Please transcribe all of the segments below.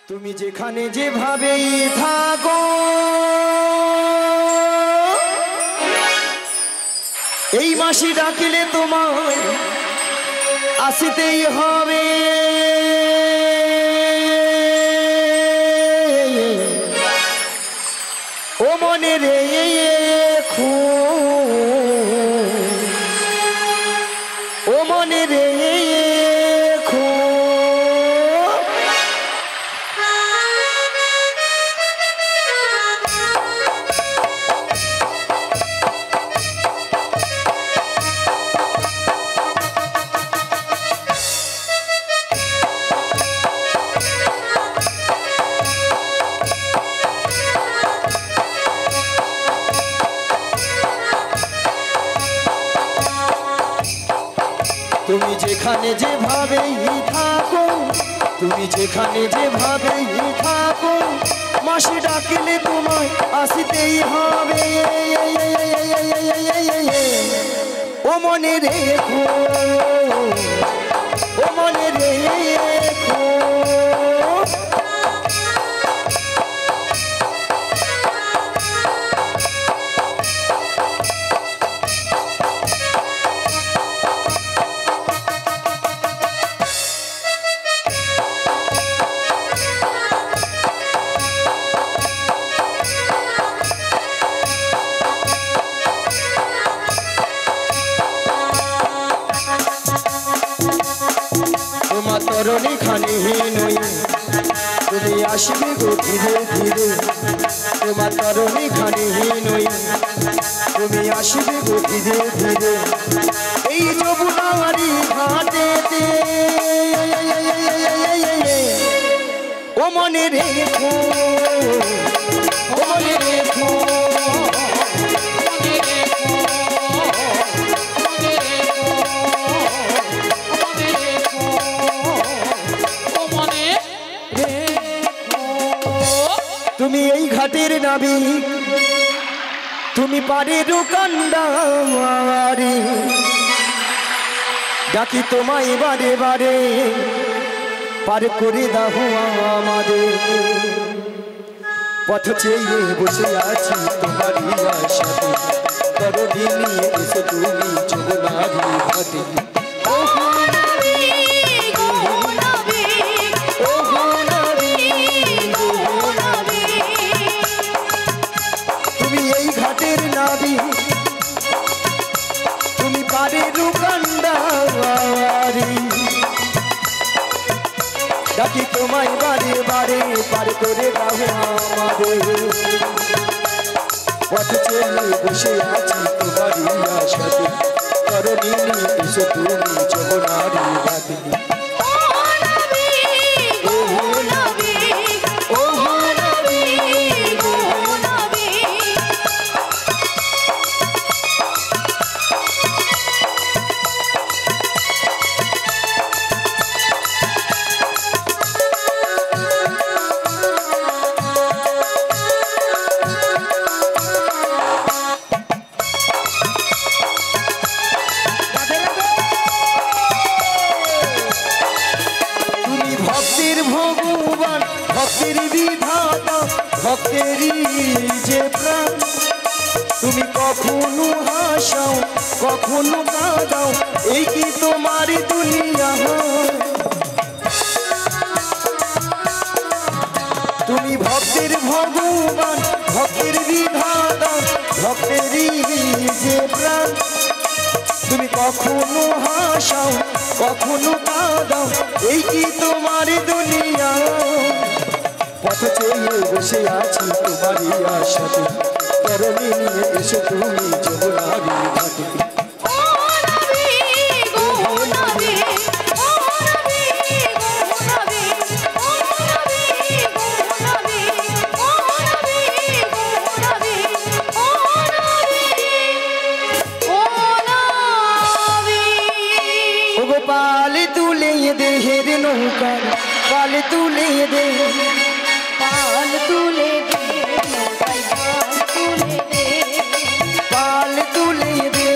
তুমি যেখানে যেভাবেই থাকো এই মাসি ডাকিলে তোমায় আসিতেই হবে। ও মনে রে ও মনে রে তুমি যেখানে যেভাবেই থাকো তুমি যেখানে যেভাবেই থাকো মাসি ডাকিলে তোমায় আসিতেই হবে। ও মনে রেখো ও মনে রেখো তরণী খানি নই তুমি আসবে গো ধীরে ধীরে। তোমার তরণী খানি নই তুমি আসবে গো ধীরে ধীরে। এই যমুনারি ঘাটেতে ও মনে রেখো ও মনে রেখো তুমি এই ঘাটের নাবিক তুমি পারের কান্ডারি ডাকি তোমায় বারে বারে পার করে দাও আমাদের। পথ চেয়ে বসে আছি তোমারই আশাতে তরণী নিয়ে এসে তুমি যমুনারি ঘাটে। তুমি পারের কান্ডারি ডাকি তোমায় বারে বারে পার করে দাও আমাদের। পথ চেয়ে বসে আছি তোমারই আশাতে তরণী নিয়ে এসে তুমি যমুনারি ঘাটে। ভগবান ভক্তের বিধাতা ভক্তেরই যে প্রাণ তুমি কখনো হাসাও কখনো কাঁদাও এই কি তোমার দুনিয়া। তুমি ভক্তের ভগবান ভক্তের বিধাতা ভক্তেরই যে প্রাণ তুমি কখনো হাসাও কখনো কাঁদাও এই কি তোমার দুনিয়া। পথ চেয়ে বসে আছি তোমারই আশাতে তরণী নিয়ে এসে তুমি যমুনারি ঘাটে। पाल तुले दे हेर नौका पाल तुले दे पाल तुले दे पाल तुले दे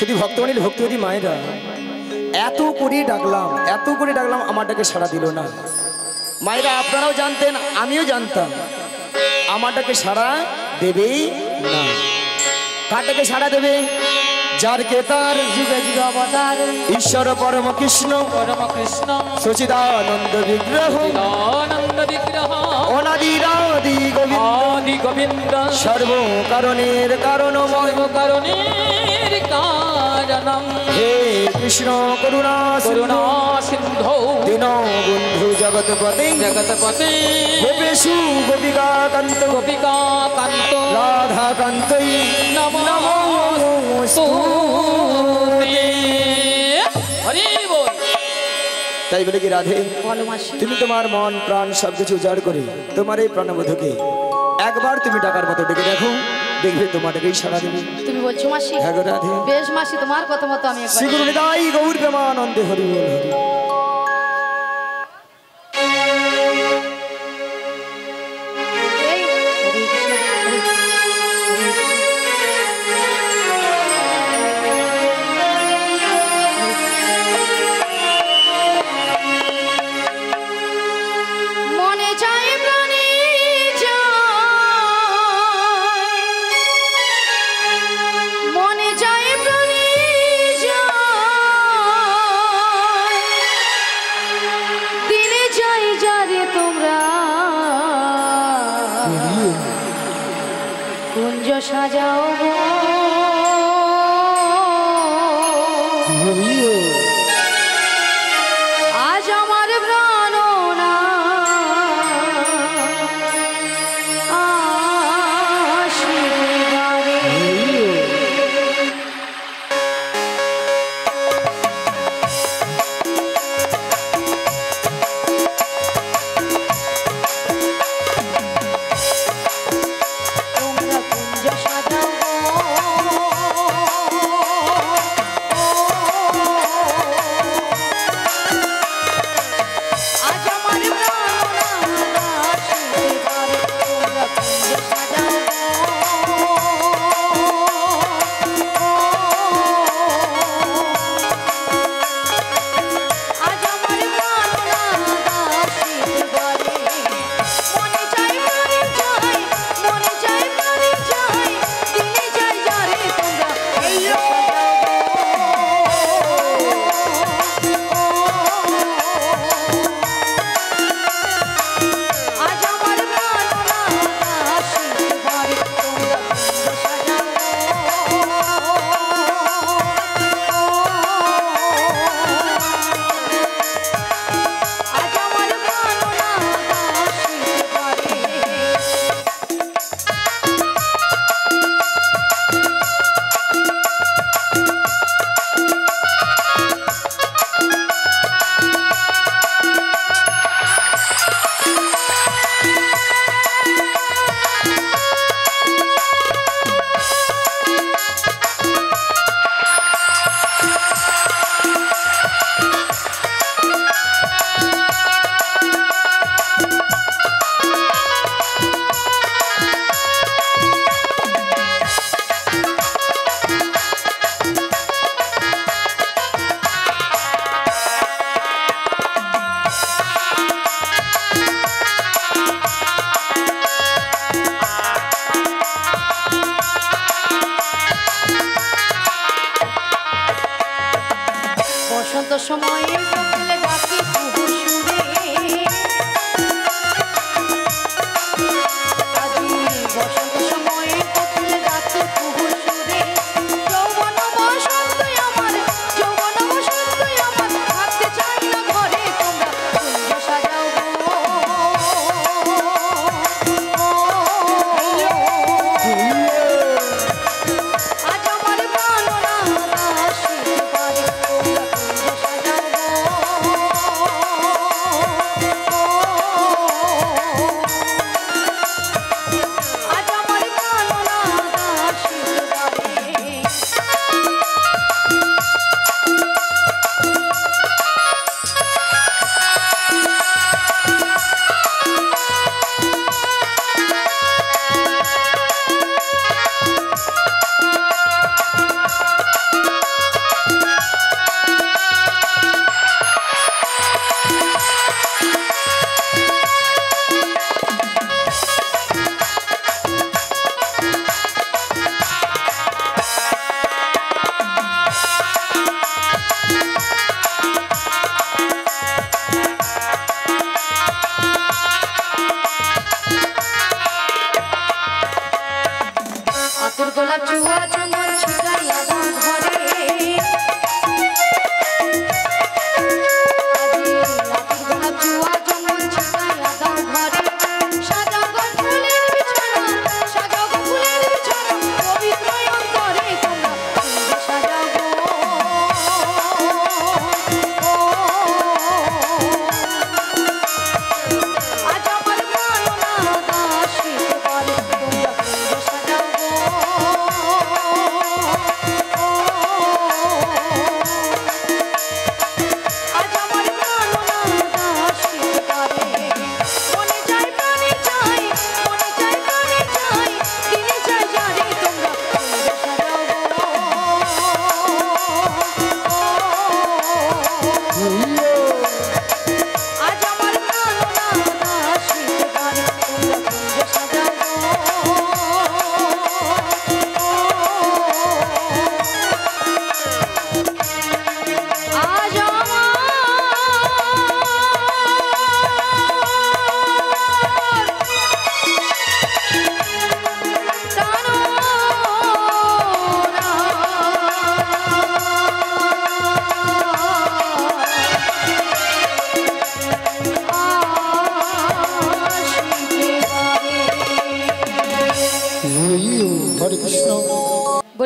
শুধু ভক্তমণির ভক্তিবতী মায়েরা এত করে ডাকলাম আমারটাকে সাড়া দিল না। মায়েরা আপনারাও জানতেন, আমিও জানতাম আমারটাকে সাড়া দেবেই না। কারটাকে সাড়া দেবে? যার কে তার যুগে যুগে অবতার ঈশ্বর পরম কৃষ্ণ সচিদানন্দ বিগ্রহ অনাদিরাদি গোবিন্দ সর্ব কারণের কারণময় হে কৃষ্ণ করুণা সিন্ধু দীন বন্ধু জগৎপতি গোপেশু গোপিকা কান্ত রাধা কান্তই তাই বলে কি রাধে, তুমি তোমার মন প্রাণ সবকিছু উজাড় করে তোমার এই প্রাণবধূকে একবার তুমি ডাকার মতো ডেকে দেখো, দেখবে তোমাটাকেই সাড়া দেবে। তুমি বলছো মাসি? হ্যাঁ গো রাধে। বেশ মাসি, তোমার কথা মতো আমি শ্রী গুরু নিতাই গৌর প্রেমানন্দে হরি বল হরি। কুঞ্জ সাজাও আজ আমার প্রাণ না আশীর্বাদে সময় ডাকি বসন্ত সময় ডাকি যৌবন বসন্ত আমার যৌবন বসন্ত আমার থাকতে চাই না ঘরে তোমরা কুঞ্জ সাজাও আজ আমার প্রাণ না আসিতে পারে তোমরা কুঞ্জ সাজাও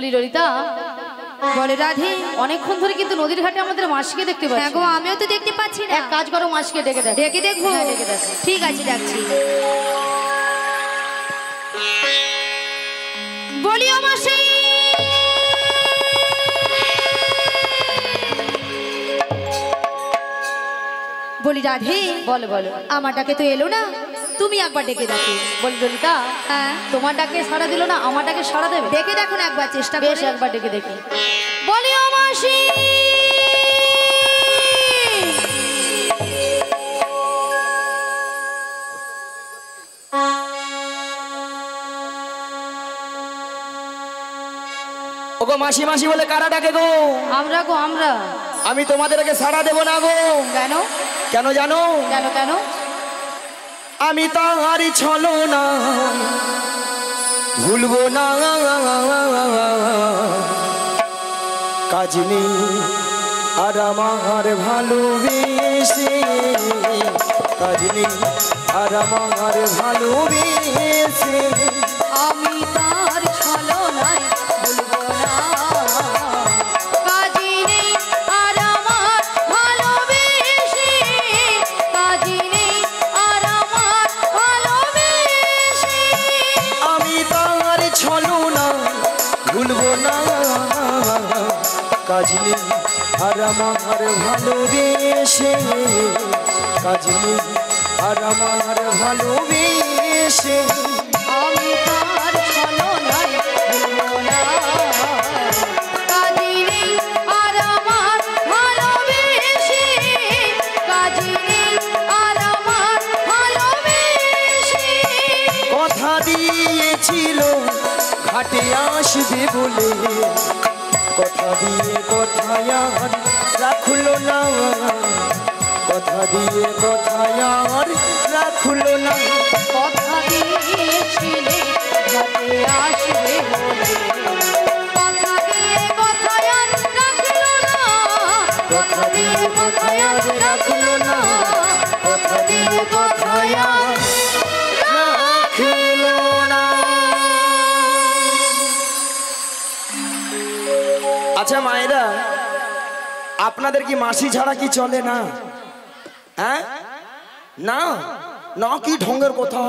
বলি ললিতা, বলে রাধে। অনেকক্ষণ ধরে কিন্তু নদীর ঘাটে আমাদের মাসিকে দেখতে হ্যাঁ পাচ্ছি গো, না। আমিও তো দেখতে পাচ্ছি না। এক কাজ করো, মাসিকে ডেকে দেখো। ডেকে দেখবো? হ্যাঁ, ডেকে দেখো। ঠিক আছে, ডাকছি। বলি ও মাসি, বলি রাধে। বলো বলো। আমার ডাকে তো এলো না, তুমি একবার ডেকে দেখো। বলি ললিতা, হ্যাঁ, তোমার ডাকে সাড়া দিল না, আমার ডাকে সাড়া দেবে? ডেকে দেখো না একবার, চেষ্টা বেশ, করে। একবার ডেকে দেখি। বলি ও মাসি, ওগো মাসি মাসি বলে কারা ডাকে গো? আমরা গো, আমরা। আমি তোমাদেরকে সাড়া দেব না গো। কেন? কেন জানো? কেন কেন? আমি তার ছলো না ভুলবো না, কাজ নেই আর আমার ভালোবেসে, কাজ নেই আর আমার ভালোবেসে। আমি তার ছলনায় ভুলবো না, কাজী নেই আর আমার ভালোবেসে, কাজী নেই আর আমার ভালোবেসে। আমি তার ছলো না ভুলবো না, কাজ নেই আর আমার ভালোবেসে, কাজ নেই আর আমার ভালোবেসে। আমি তার ছলনায় ভুলবো না, কাজী নেই আর আমার ভালোবেসে, কাজী নেই আর আমার ভালোবেসে। কথা দিয়েছিল ঘাটে আসবে বলে, কথা দিয়ে কথায় আর রাখলো না, কথা দিয়ে কথায় আর রাখলো না। কথা দিয়েছিলে যাতে আসবে বলে, কথা দিয়ে কথায় আর রাখলো না, কথা দিয়ে কথায় আর রাখলো না, কথা দিয়ে কথায় আর রাখলো না। আচ্ছা মায়েরা, আপনাদের কি মাসি ছাড়া কি চলে না? হ্যাঁ, না না, কি ঢঙ্গের কথা।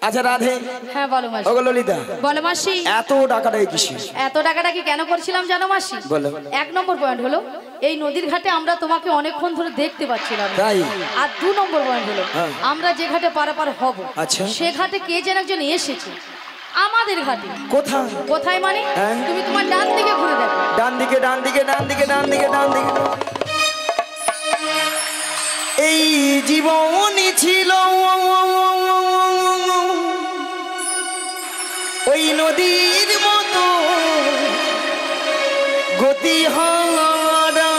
আচ্ছা রাধে, হ্যাঁ বলো মাসি। ওগো ললিতা, বলো মাসি। এত টাকাটাই কিসে? এত টাকাটা কি কেন করছিলাম জানো মাসি? বলো। এক নম্বর পয়েন্ট হলো, এই নদীর ঘাটে আমরা তোমাকে অনেকক্ষণ ধরে দেখতে পাচ্ছিলাম না। তাই? আর 2 নম্বর পয়েন্ট হলো, হ্যাঁ। আমরা যে ঘাটে পারাপার হব, আচ্ছা। সে ঘাটে কে যেন একজন এসেছে আমাদের ঘাটে। কোথায়? কোথায় মানে? হ্যাঁ। তুমি তোমার ডান দিকে ঘুরে দেখো। ডান দিকে, ডান দিকে, ডান দিকে, ডান দিকে, ডান দিকে। এই জীবনই ছিল ওই নদীর মতো গতিহারা,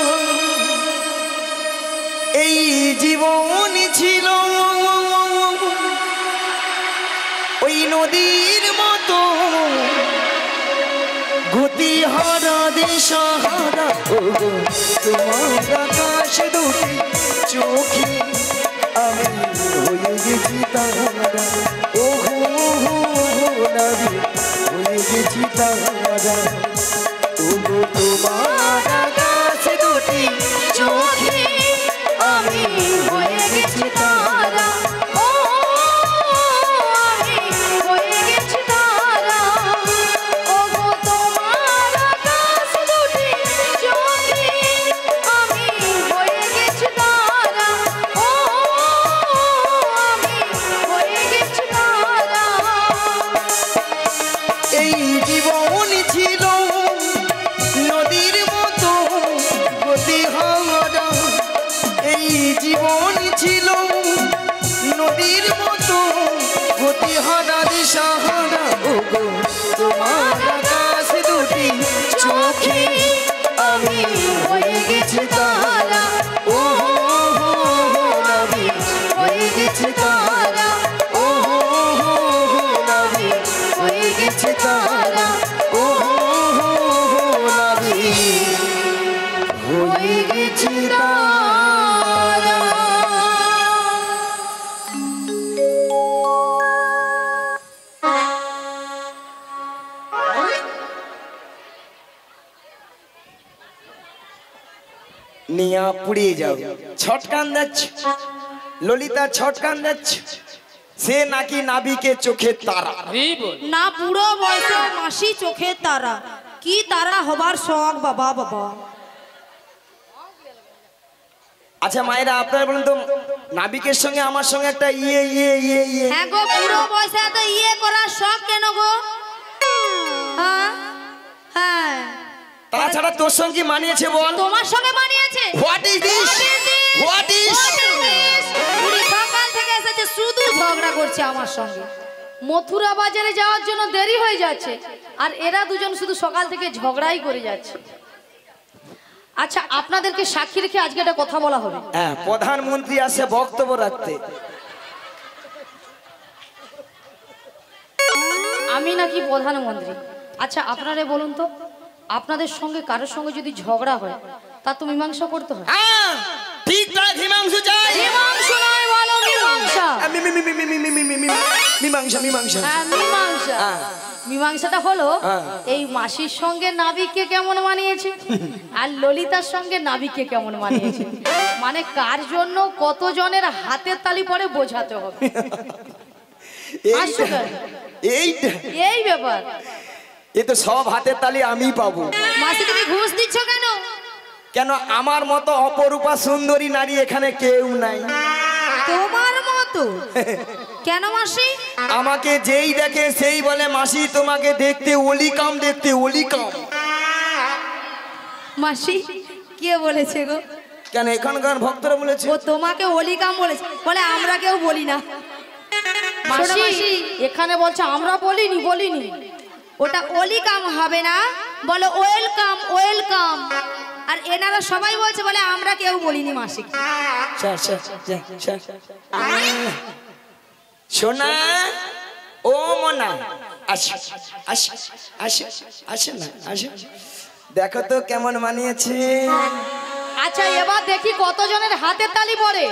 এই জীবনই ছিল ওই নদীর মতো গতিহারা দিশাহারা। তোমার আকাশ দুটি চোখে আমি হয়ে গেছি তারা, ও নবী হয়ে গেছি তারা। তোমার আকাশ দুটি চোখে আমি হয়ে গেছি তারা, ও আমি হয়ে গেছি তারা। ও গো তোমার আকাশ দুটি চোখে আমি হয়ে গেছি তারা, ও আমি হয়ে গেছি তারা। এই জীবন ছিল নদীর মতো গতিহারা, এই জীবন ছিল নদীর মতো গতিহারা দিশাহারা। ওগো তোমার আকাশ দুটি চোখে আমি হয়ে গেছি তারা, ও নবী হয়ে গেছি তারা, ও নবী হয়ে গেছি তারা, ও নবী হয়ে গেছি তারা। নিয়া পুড়িয়ে যাও। ছটকান দিচ্ছে ললিতা, ছটকান দিচ্ছে সে নাকি নাবিকে চোখের তারা। না বুড়ো বয়সে মাসি চোখের তারা, কি তারা হবার শখ বাবা বাবা। আচ্ছা মায়েরা আপনারা বলুন তো, নাবিকের সঙ্গে আমার সঙ্গে একটা ইয়ে ইয়ে ইয়ে ইয়ে হ্যাঁ গো, বুড়ো বয়সে এত ইয়ে করার শখ কেন গো? হ্যাঁ হ্যাঁ, তাছাড়া তোর সঙ্গে কি মানিয়েছে বল? তোমার সঙ্গে বানিয়েছে। What is this? What is? বুড়ি সকাল থেকে এসেছে শুধু ঝগড়া করছে আমার সঙ্গে। মথুরা বাজারে যাওয়ার জন্য দেরি হয়ে যাচ্ছে, আর এরা দুজন শুধু সকাল থেকে ঝগড়াই করে যাচ্ছে। আচ্ছা, আপনাদেরকে সাক্ষী রেখে আজকে একটা কথা বলা হবে। হ্যাঁ, প্রধানমন্ত্রী আসে বক্তব্য রাখতে। আমি নাকি প্রধানমন্ত্রী? আচ্ছা আপনারা বলুন তো, আপনাদের সঙ্গে কারোর সঙ্গে যদি ঝগড়া হয় তা তো মীমাংসা করতে হয়। হ্যাঁ ঠিকঠাক, মীমাংসা চাই। মীমাংসা নয়, বলো মীমাংসা। মীমাংসা মীমাংসা। হ্যাঁ মীমাংসা। মীমাংসাটা হলো এই মাসির সঙ্গে নাবিককে কেমন মানিয়েছে আর ললিতার সঙ্গে নাবিককে কেমন মানিয়েছে, মানে কার জন্য কতজনের হাতের তালি পরে বোঝাতে হবে। এই ব্যাপার। এ তো সব হাতের তালি আমি পাবো। মাসি তুমি ঘুষ দিচ্ছ কেন? কেন আমার মতো অপরূপা সুন্দরী নারী এখানে কেউ নাই। তোমার মতো? কেন মাসি? আমাকে যেই দেখে সেই বলে মাসি তোমাকে দেখতে অলিকাম, দেখতে অলিকাম। মাসি কে বলেছে গো? কেন এখানকার ভক্তরা বলেছে? ও তোমাকে অলিকাম বলেছে? বলে আমরা কেউ বলি না। মাসি এখানে বলছে আমরা বলিনি, বলিনি। ওটা অলিকাম হবে না, বলো ওয়েলকাম ওয়েলকাম। আর এনারা সবাই বলছে বলে আমরা কেউ বলিনি মাসি। সোনা ও মনা, আসো আসো আসো আসো না, আসো দেখো তো কেমন মানিয়েছে। আচ্ছা এবার দেখি কতজনের হাতের তালি পড়ে।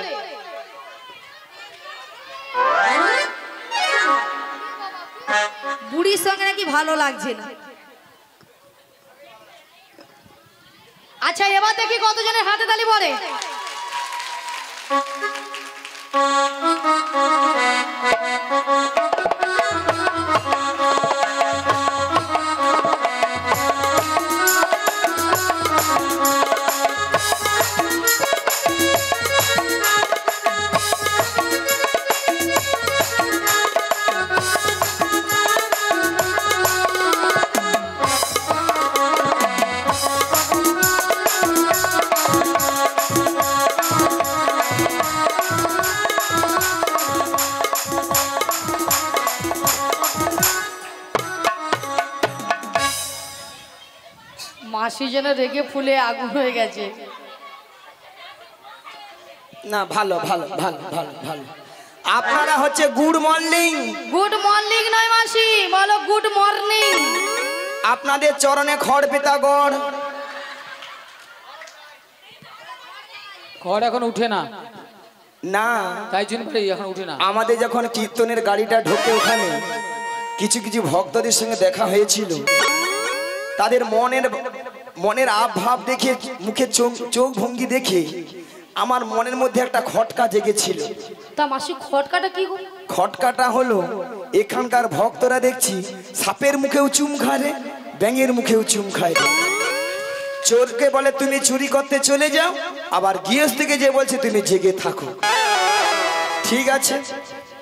বুড়ির সঙ্গে নাকি ভালো লাগছে না। আচ্ছা এবার দেখি কতজনের হাতে তালি পড়ে। মাসি যেন রেগে ফুলে আগুন হয়ে গেছে। না ভালো ভালো ভালো ভালো ভালো। আপনারা হচ্ছে গুড মর্নিং। গুড মর্নিং নয় মাসি, বলো গুড মর্নিং। আপনাদের চরণে খড় পেতা গড়। খড় এখন উঠে না, না তাই জন্য এখন উঠে না। আমাদের যখন কীর্তনের গাড়িটা ঢোকে ওখানে কিছু কিছু ভক্তদের সঙ্গে দেখা হয়েছিল, তাদের মনের আভাব দেখে, মুখে চোখ ভঙ্গি দেখে আমার মনের মধ্যে একটা খটকা জেগেছিল। তা মাসি খটকাটা কি? খটকাটা হলো এখানকার ভক্তরা দেখছি সাপের মুখেও চুম খায়, ব্যাঙের মুখেও চুম খায়। চোরকে বলে তুমি চুরি করতে চলে যাও, আবার গৃহস্থকে যে বলছে তুমি জেগে থাকো। ঠিক আছে,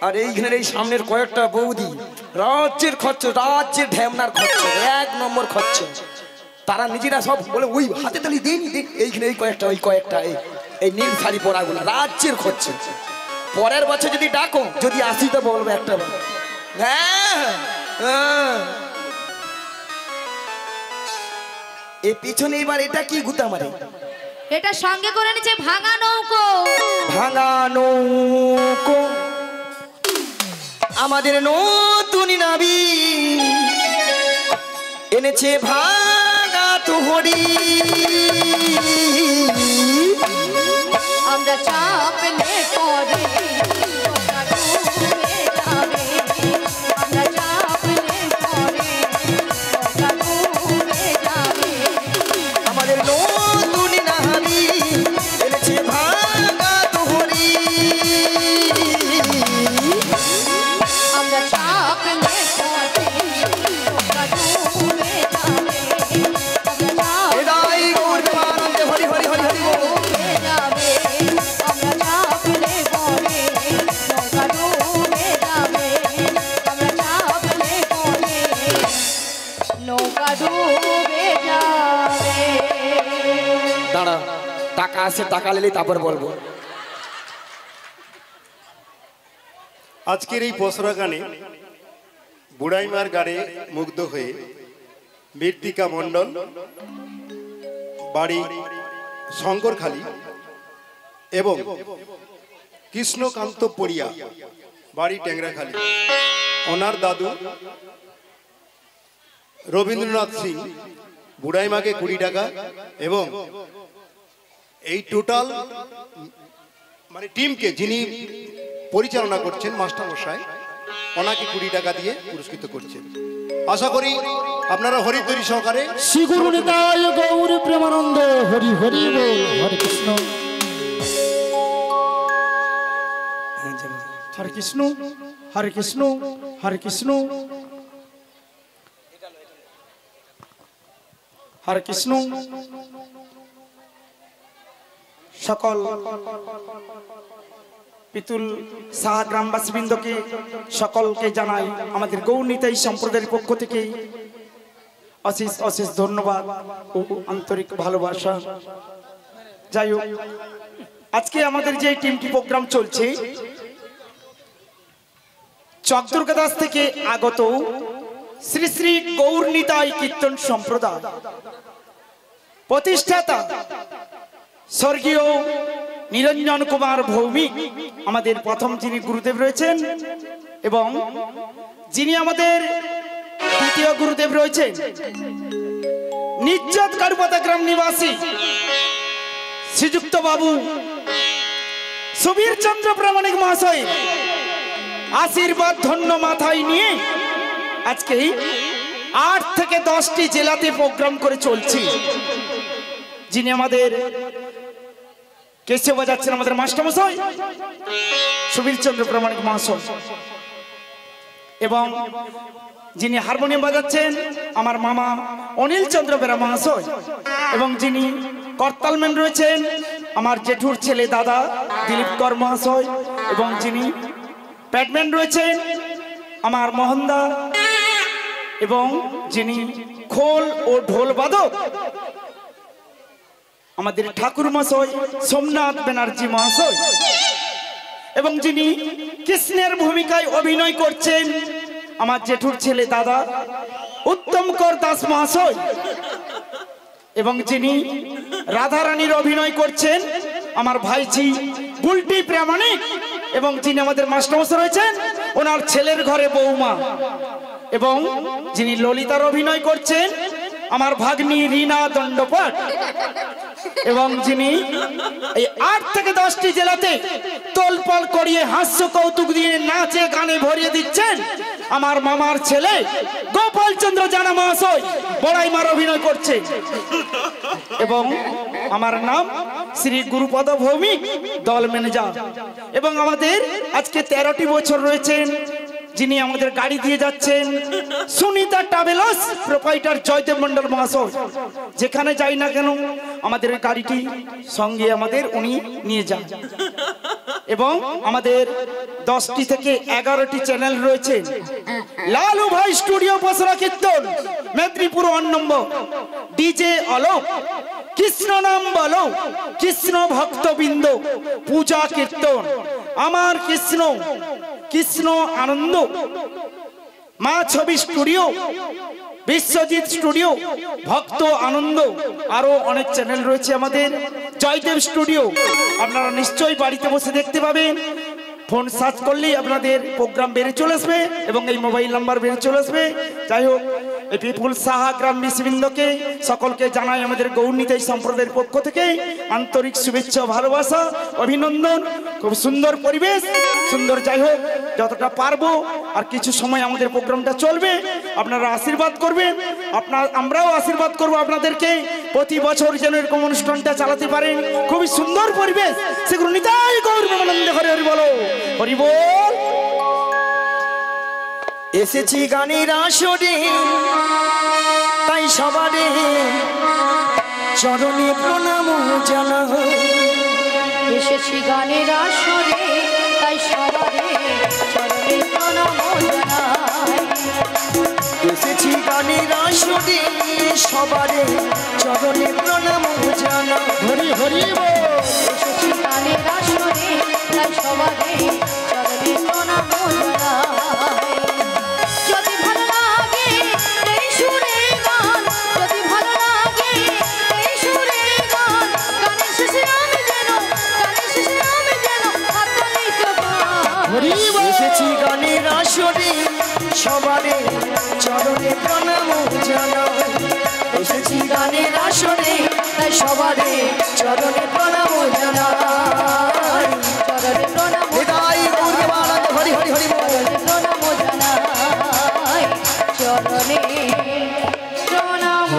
আর এইখানে এই সামনের কয়েকটা বৌদি রাজ্যের খরচ, রাজ্যের ঢ্যামনার খরচ, এক নম্বর খরচ। তারা নিজেরা সব বলে ওই হাতে তালি দিন, এইখানে এই কয়েকটা, ওই কয়েকটা, এই নীল শাড়ি পরাগুলো রাজ্যের খরচ। পরের বছর যদি ডাকো, যদি আসি তো বলবো একটা। এ পিছনে এবার এটা কি গুতা মারে? এটা সঙ্গে করে নিচে ভাঙা নৌকো। ভাঙা নৌকো আমাদের নতুন নাবি এনেছে ভাঙা তোহরি। আমরা চাপলে পরে নৌকা ডুবে যাবে। আমরা চাপলে পরে নৌকা ডুবে যাবে। আমাদের নতুন নাবি ডুবে যাবে। দাঁড়া, টাকা আছে, টাকা নিলেই তারপর বলবো। আজকের এই পসরা গানে বুড়াইমার গানে মুগ্ধ হয়ে মৃত্তিকা মণ্ডল, বাড়ি শঙ্করখালী, এবং কৃষ্ণকান্ত পড়িয়া, বাড়ি ট্যাংরাখালী, ওনার দাদু রবীন্দ্রনাথ সিং বুড়াইমাকে 20 টাকা এবং এই টোটাল মানে টিমকে যিনি পরিচালনা করছেন মাস্টারমশাই, ওনাকে 20 টাকা দিয়ে পুরস্কৃত করছেন। আশা করি আপনারা হরিতরি সহকারে শ্রী গুরু নিতাই গৌর প্রেমানন্দ হরি হরি বল। হরে কৃষ্ণ হরে কৃষ্ণ হরে কৃষ্ণ হরে কৃষ্ণ হরে কৃষ্ণ। সকল পিতুল সাহা গ্রামবাসীবৃন্দকে সকলকে জানাই আমাদের গৌর নিতাই সম্প্রদায়ের পক্ষ থেকে অশেষ অশেষ ধন্যবাদ ও আন্তরিক ভালোবাসা। যাই হোক, আজকে আমাদের যে টিমটি প্রোগ্রাম চলছে চকদুর্গাদাস থেকে আগত শ্রী শ্রী গৌর নিতাই কীর্তন সম্প্রদায় প্রতিষ্ঠাতা স্বর্গীয় নিরঞ্জন কুমার ভৌমিক আমাদের প্রথম যিনি গুরুদেব রয়েছেন, এবং যিনি আমাদের দ্বিতীয় গুরুদেব রয়েছেন নিজ্জত কারুপাতা গ্রাম নিবাসী শ্রীযুক্ত বাবু সুবীর চন্দ্র প্রামাণিক মহাশয় আশীর্বাদ ধন্য মাথায় নিয়ে আজকে 8 থেকে 10টি জেলাতে প্রোগ্রাম করে চলছি। যিনি আমাদের কেসে বাজাচ্ছেন আমাদের মাস্টারমশাই সুবীর চন্দ্র প্রামাণিক মহাশয়, এবং যিনি হারমোনিয়াম বাজাচ্ছেন আমার মামা অনিল চন্দ্র বেরা মহাশয়, এবং যিনি করতালম্যান রয়েছেন আমার জেঠুর ছেলে দাদা দিলীপ কর মহাশয়, এবং যিনি প্যাডম্যান রয়েছেন আমার মোহনদা, এবং যিনি খোল ও ঢোল বাদক আমাদের ঠাকুর মহাশয় সোমনাথ ব্যানার্জি মহাশয়, এবং যিনি কৃষ্ণের ভূমিকায় অভিনয় করছেন আমার জেঠুর ছেলে দাদা উত্তম কর দাস মহাশয়, এবং যিনি রাধারানীর অভিনয় করছেন আমার ভাইঝি বুলটি প্রামাণিক, এবং যিনি আমাদের মাস্টারমশাই রয়েছেন ওনার ছেলের ঘরে বৌমা, এবং যিনি ললিতার অভিনয় করছেন আমার ভাগ্নি রীনা দণ্ডপাট, এবং যিনি এই 8 থেকে 10টি জেলাতে তোলপাল করিয়ে হাস্য কৌতুক দিয়ে নাচে গানে ভরিয়ে দিচ্ছেন আমার মামার ছেলে গোপাল চন্দ্র জানা মহাশয় বড়াইমার অভিনয় করছে, এবং আমার নাম শ্রী গুরুপদ ভৌমিক দল ম্যানেজার, এবং আমাদের আজকে 13টি বছর রয়েছেন যিনি আমাদের গাড়ি দিয়ে যাচ্ছেন সুনিতা ট্রাভেলার্স প্রোপাইটার জয়দেব মন্ডল মহাশয়। যেখানে যাই না কেন আমাদের গাড়িটি সঙ্গে আমাদের উনি নিয়ে যান, এবং আমাদের 10টি থেকে 11টি চ্যানেল রয়েছে। লালু ভাই স্টুডিও পসরা কীর্তন মেদিনীপুর 1 নম্বর, ডিজে অলোক, কৃষ্ণ নাম বলো, কৃষ্ণ ভক্তবৃন্দ, পূজা কীর্তন, আমার কৃষ্ণ, কৃষ্ণ আনন্দ, মা ছবি স্টুডিও, বিশ্বজিৎ স্টুডিও, ভক্ত আনন্দ, আরো অনেক চ্যানেল রয়েছে আমাদের। জয়দেব স্টুডিও আপনারা নিশ্চয়ই বাড়িতে বসে দেখতে পাবেন, ফোন সার্চ করলেই আপনাদের প্রোগ্রাম বেড়ে চলে আসবে এবং এই মোবাইল নাম্বার বেড়ে চলে আসবে। যাই হোক, এই পিপুল সাহা গ্রামবাসীবৃন্দকে সকলকে জানাই আমাদের গৌর নিতাই সম্প্রদায়ের পক্ষ থেকে আন্তরিক শুভেচ্ছা, ভালোবাসা, অভিনন্দন। খুব সুন্দর পরিবেশ, সুন্দর। যাই হোক, যতটা পারবো আর কিছু সময় আমাদের প্রোগ্রামটা চলবে, আপনারা আশীর্বাদ করবেন, আমরাও আশীর্বাদ করব আপনাদেরকে প্রতি বছর যেন এরকম অনুষ্ঠানটা চালাতে পারেন। খুবই সুন্দর পরিবেশ, সেগুলো নিতাই গৌর প্রেমানন্দে হরি হরি বলো, হরি বল। এসেছি গানের আসরে, তাই সবারে চরণে প্রণাম জানাই। এসেছি গানের আসরে, তাই সবারে চরণে প্রণাম জানাই। এসেছি গানের আসরে সবারে চরণে প্রণাম জানা হরি হরি বল এসেছি গানের আসরে তাই সবারে চরণে প্রণাম জানাই যদি ভালো লাগে এই সুরে গান যদি ভালো লাগে এই সুরে গান গানের শেষে আমি যেন হাততালিতে হরি বল এসেছি গানের আসরে সবারে চরণে প্রণাম জানাই এসেছি গানের আসরে তাই সবারে চরণে প্রণাম জানাই চরণে প্রণাম হৃদয় গৌরবানন্দ হরি হরি হরি বল প্রণাম জানাই চরণে প্রণাম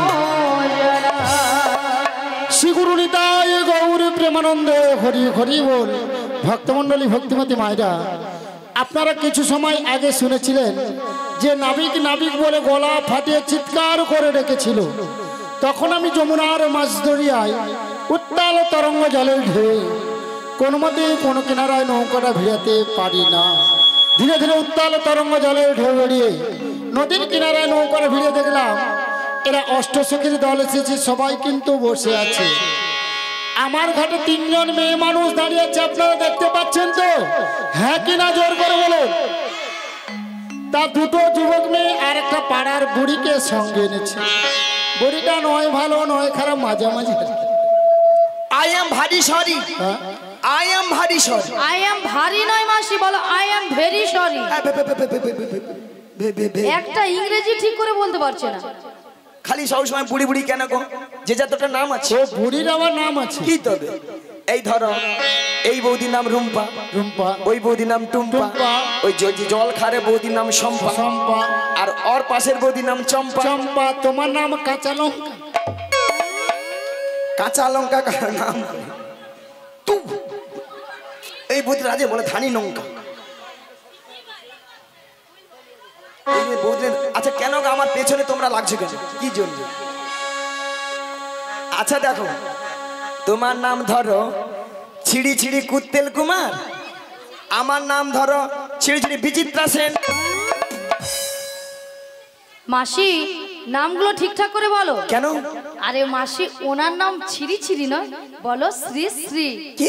জানাই শ্রী গুরু নিতাই গৌর প্রেমানন্দে হরি হরি বল। ভক্তমণ্ডলী ভক্তিমতী মায়েরা, আপনারা কিছু সময় আগে শুনেছিলেন যে নাবিক নাবিক বলে গলা ফাটিয়ে চিৎকার করে রেখেছিল। তখন আমি যমুনার মাছ দরিয়ায় উত্তাল তরঙ্গ জলের ঢেউ কোনো মতে কোনো কিনারায় নৌকাটা ভিড়াতে পারি না। ধীরে ধীরে উত্তাল তরঙ্গ জলের ঢেউ বেরিয়ে নদীর কিনারায় নৌকাটা ভিড়ে দেখলাম এরা অষ্টসখীর দল এসেছে, সবাই কিন্তু বসে আছে। আমার ঘাটে 3 জন মেয়ে মানুষ দাঁড়িয়ে আছে, আপনারা দেখতে পাচ্ছেন তো? হ্যাঁ কিনা জোর করে বলুন। তা 2টো যুবক মেয়ে আর একটা পাড়ার বুড়িকে সঙ্গে এনেছে। বুড়িটা নয় ভালো নয় খারাপ, মাঝামাঝি। আই এম ভারি সরি আই এম ভারি সরি আই এম ভারী নয় মাসি, বলো আই এম ভেরি সরি। একটা ইংরেজি ঠিক করে বলতে পারছে না। খালি সবসময় বুড়ি বুড়ি কেন গো? যে যতটা নাম আছে ও বুড়ির আবার নাম আছে কি তবে? এই ধরো, এই বৌদির নাম রুম্পা, রুম্পা, ওই বৌদির নাম টুম্পা, টুম্পা, ওই জল খারে বৌদির নাম শম্পা, চম্পা, আর ওর পাশের বৌদির নাম চম্পা। চম্পা। তোমার নাম কাঁচা লঙ্কা। কাঁচা লঙ্কা কার নাম? তু এই বৌদি রাজে বলে ধানি লঙ্কা। এই যে বৌদির, আচ্ছা কেন গো আমার পেছনে তোমরা লাগছো কেন? কি জন্য? আচ্ছা দেখো, তোমার নাম ধরো ছিড়ি ছিড়ি কুত্তেল কুমার, আমার নাম ধরো ছিড়ি ছিড়ি বিচিত্রা সেন। মাসি নামগুলো ঠিকঠাক করে বলো। কেন? আরে মাসি, ওনার নাম ছিরি ছিরি নয়, বলো শ্রী শ্রী। কি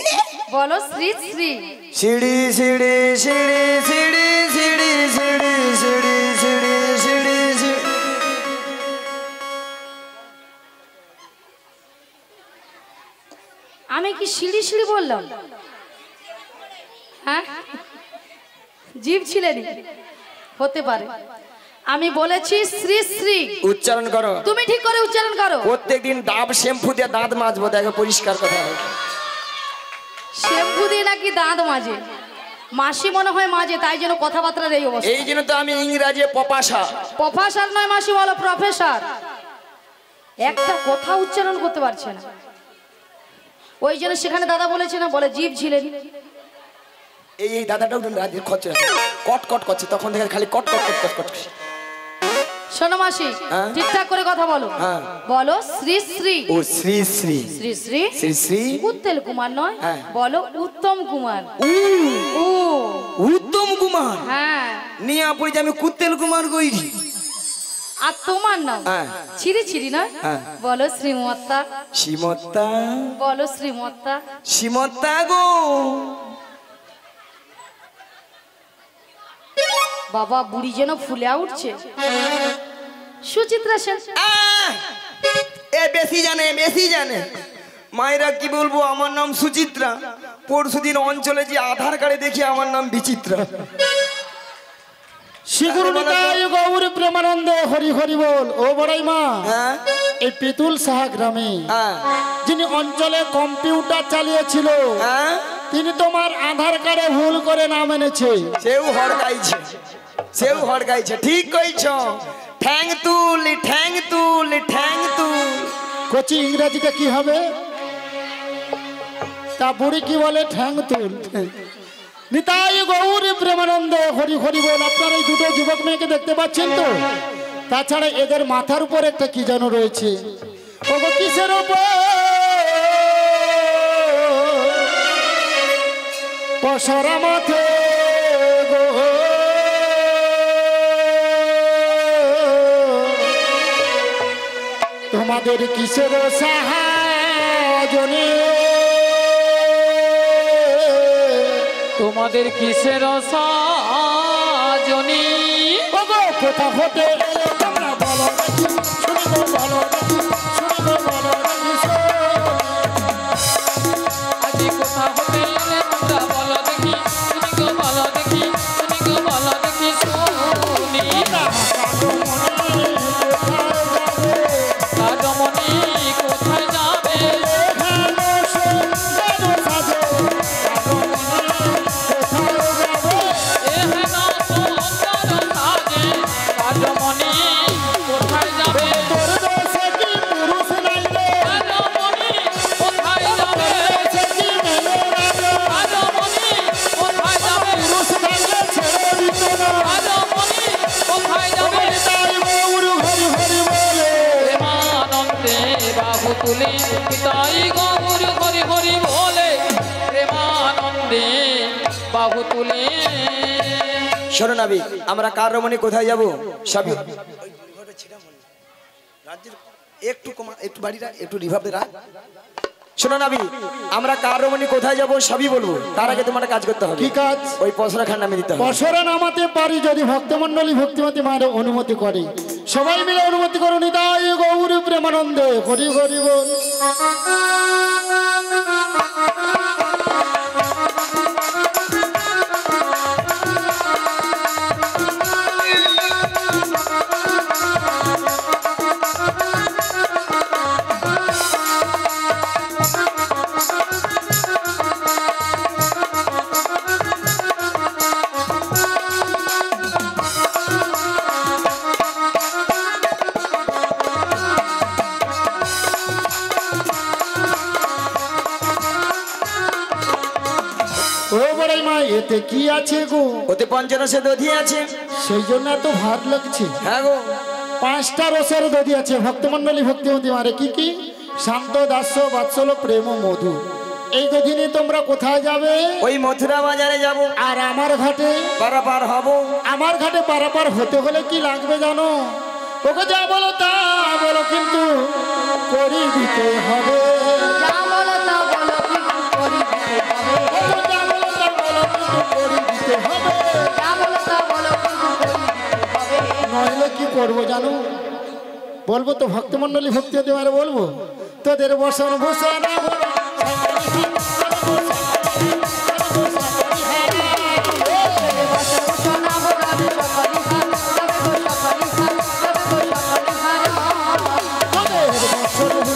বলো শ্রী শ্রী। সিঁড়ি সিঁড়ি সিঁড়ি সিঁড়ি সিঁড়ি সিঁড়ি সিঁড়ি সিঁড়ি সিঁড়ি সিঁড়ি। আমি কি সিঁড়ি সিঁড়ি বললাম? হ্যাঁ, জীব ছিলেন, হতে পারে। আমি বলেছি শ্রী শ্রী। উচ্চারণ করো, তুমি ঠিক করে উচ্চারণ করো। প্রত্যেকদিন ডাব শ্যাম্পু দিয়ে দাঁত মাজবো, দেখো পরিষ্কার কথা হবে। শ্যাম্পু দিয়ে নাকি দাঁত মাজে? মাসি মনে হয় মাঝে, তাই জন্য কথাবার্তার এই অবস্থা। এই জন্য তো আমি ইংরাজি পপাসা। প্রফেসর নয় মাসি, বলো প্রফেসর। একটা কথা উচ্চারণ করতে পারছে না, ওই জন্য সেখানে দাদা বলেছে না, বলে জীব ছিলেন। এই এই দাদাটাও রাজির খরচা কট কট করছে, তখন দেখে খালি কট কট কট কট কট। শোনো মাসি, হ্যাঁ? ঠিকঠাক করে কথা বলো। হ্যাঁ। বলো শ্রী শ্রী। ও শ্রী শ্রী শ্রী শ্রী। শ্রী শ্রী উত্তম কুমার নয়, হ্যাঁ। বলো উত্তম কুমার। ও উত্তম কুমার। হ্যাঁ। নিয়ে পড়ি যে আমি কুত্তেল কুমার গৈরি। আর তোমার নাম হ্যাঁ। ছিরি ছিরি নয়, হ্যাঁ। বলো শ্রীমত্তা। শ্রীমত্তা বলো শ্রীমত্তা। শ্রীমত্তা গো। বাবা, বুড়ি যেন ফুলে উঠছে। সুচিত্রা সেন। এ বেশি জানে, বেশি জানে। মায়েরা কি বলবো, আমার নাম সুচিত্রা, পরশুদিন অঞ্চলে যে আধার কার্ডে দেখি আমার নাম বিচিত্রা। শ্রীগুরু নিতাই গৌর প্রেমানন্দে হরি হরি বল। ও বড়াই মা, হ্যাঁ এই পিতুল সাহা গ্রামে হ্যাঁ যিনি অঞ্চলে কম্পিউটার চালিয়েছিল, হ্যাঁ, তিনি তোমার আধার কার্ডে ভুল করে নাম এনেছে। সেও হড়কাইছে, সেও হড়কাইছে। ঠিক কইছ। ঠ্যাং তুল ঠ্যাং তুল ঠ্যাং তুল। কচি ইংরেজিটা কি হবে? তা বুড়ি কি বলে? ঠ্যাং তুল। নিতাই গৌর প্রেমানন্দে হরি হরি বল। আপনারা এই 2টো যুবক মেয়েকে দেখতে পাচ্ছেন তো? তাছাড়া এদের মাথার উপর একটা কি যেন রয়েছে। ওগো কিসের উপর? পশরা মাথে গো। তোমাদের কিসের সাহায্যে তোমাদের কিসের সাজনি কোথা হতে এলে তোমরা বলো দেখি, শুনিব বলো দেখি, শুনিব বলো দেখি আজি কোথা হতে এলে তোমরা বলো দেখি, শুনি গো বলো দেখি, শুনি গো বলো দেখি শুনি। রাজমণি কোথায় যাবে? রাজমণি কোথায় যাবে? রাজমণি কোথায় যাবে? রাজমণি কোথায় যাবে? রাজমণি কোথায় যাবে? প্রেমানন্দে বাহু তুলে পিতাই গৌর হরি হরি বলে, প্রেমানন্দে বাহু তুলে। শোনো নাবি, আমরা কার রমণী কোথায় যাব সবই রাজ্যের একটু কমা, একটু বাড়িটা একটু রিভাবে রাখ। শোনো নাবি, আমরা কার রমণী কোথায় যাব সবই বলবো, তার আগে তোমার কাজ করতে হবে। কি কাজ? ওই পসরা খান নামে দিতে হবে। পশরা নামাতে পারি যদি ভক্তমণ্ডলী ভক্তিমতী মায়ের অনুমতি করে। সবাই মিলে অনুমতি করো। নিতাই গৌর প্রেমানন্দে হরি হরি বল। ও বড়াই মা, এতে কি আছে গো? ওতে পঞ্চরসে দধি আছে। সেই জন্য এত ভাত লাগছে। হ্যাঁ গো, 5টা রসের দধি আছে। ভক্তমণ্ডলী ভক্তিমতী মারে কি কি? শান্ত, দাস্য, বাৎসল্য, প্রেম ও মধু। এই দধি নিয়ে তোমরা কোথায় যাবে? ওই মথুরা বাজারে যাব। আর আমার ঘাটে পারাপার হব। আমার ঘাটে পারাপার হতে হলে কি লাগবে জানো? ওকে যা বলো তা বলো, কিন্তু করি দিতে হবে। যা বলো তা বলো কিন্তু করে দিতে হবে। ওকে যা বলো তা বলো, কিন্তু করি দিতে হবে। যা বলো তা বলো কিন্তু করে দিতে হবে। নইলে কি করবো জানো? বলবো তো ভক্তমণ্ডলী ভক্তি হতে পারে, বলবো তোদের বসন ভূষণ সোনা ভোগাবে সকলি হার, তবে গো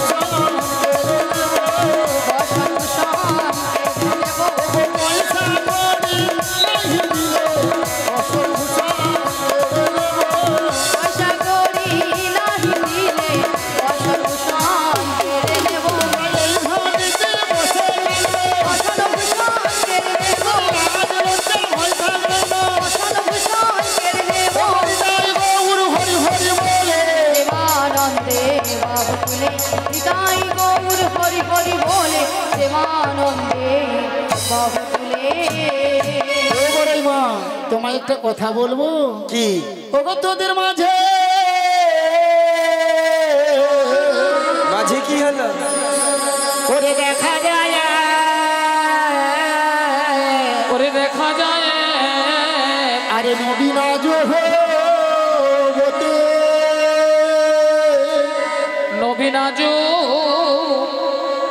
সকলি হার, তবে গো সকলি হার। বসন ভূষণ কেড়ে নেব। পয়সা করি নাহি দিলে বসন ভূষণ কেড়ে নেব। বসন ভূষণ কেড়ে নেব। বসন ভূষণ কেড়ে নেব। দেবানন্দে বাহু তুলে নিতাই গৌর হরি হরি বলে, দেবানন্দে বাহু তুলে। মা, তোমায় একটা কথা বলবো কি? ওগো তোদের মাঝে মাঝে কি হলো? ওরে দেখা যায়, ওরে দেখা যায় আরে নবীন জগতে নবীনাজু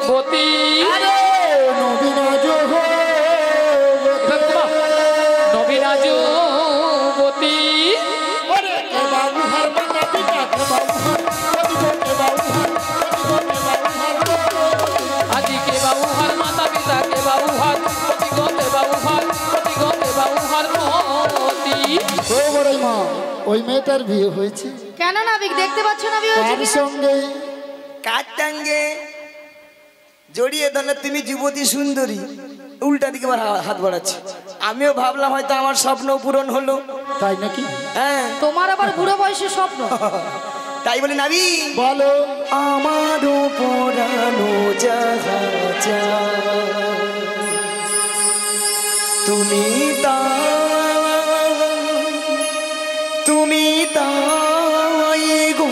বতী। আরে নবীন জগতে নবীনাজু বতী। ওরে কে বাবু হার মাতা পিতা, কে বাবু হার কে বাবু হার আজি কে বাবু হার মাতা পিতা, কে বাবু হার পতি গতে বাবু হার, পতি গতে বাবু হার মতি। ও বড়াই মা, ওই মেয়েটার বিয়ে হয়েছে। কেন নাবিক, দেখতে পাচ্ছ না বিয়ে হয়েছে তার কিনা? সঙ্গে কার টাঙ্গে জড়িয়ে ধরলে তুমি যুবতী সুন্দরী, উল্টা দিকে আবার হাত বাড়াচ্ছে। আমিও ভাবলাম হয়তো আমার স্বপ্ন পূরণ হলো। তাই নাকি? হ্যাঁ, তোমার আবার বুড়ো বয়সের স্বপ্ন। তাই বলি নাবি বলো। আমারও পরানো যাহা চায়, তুমি তাই গো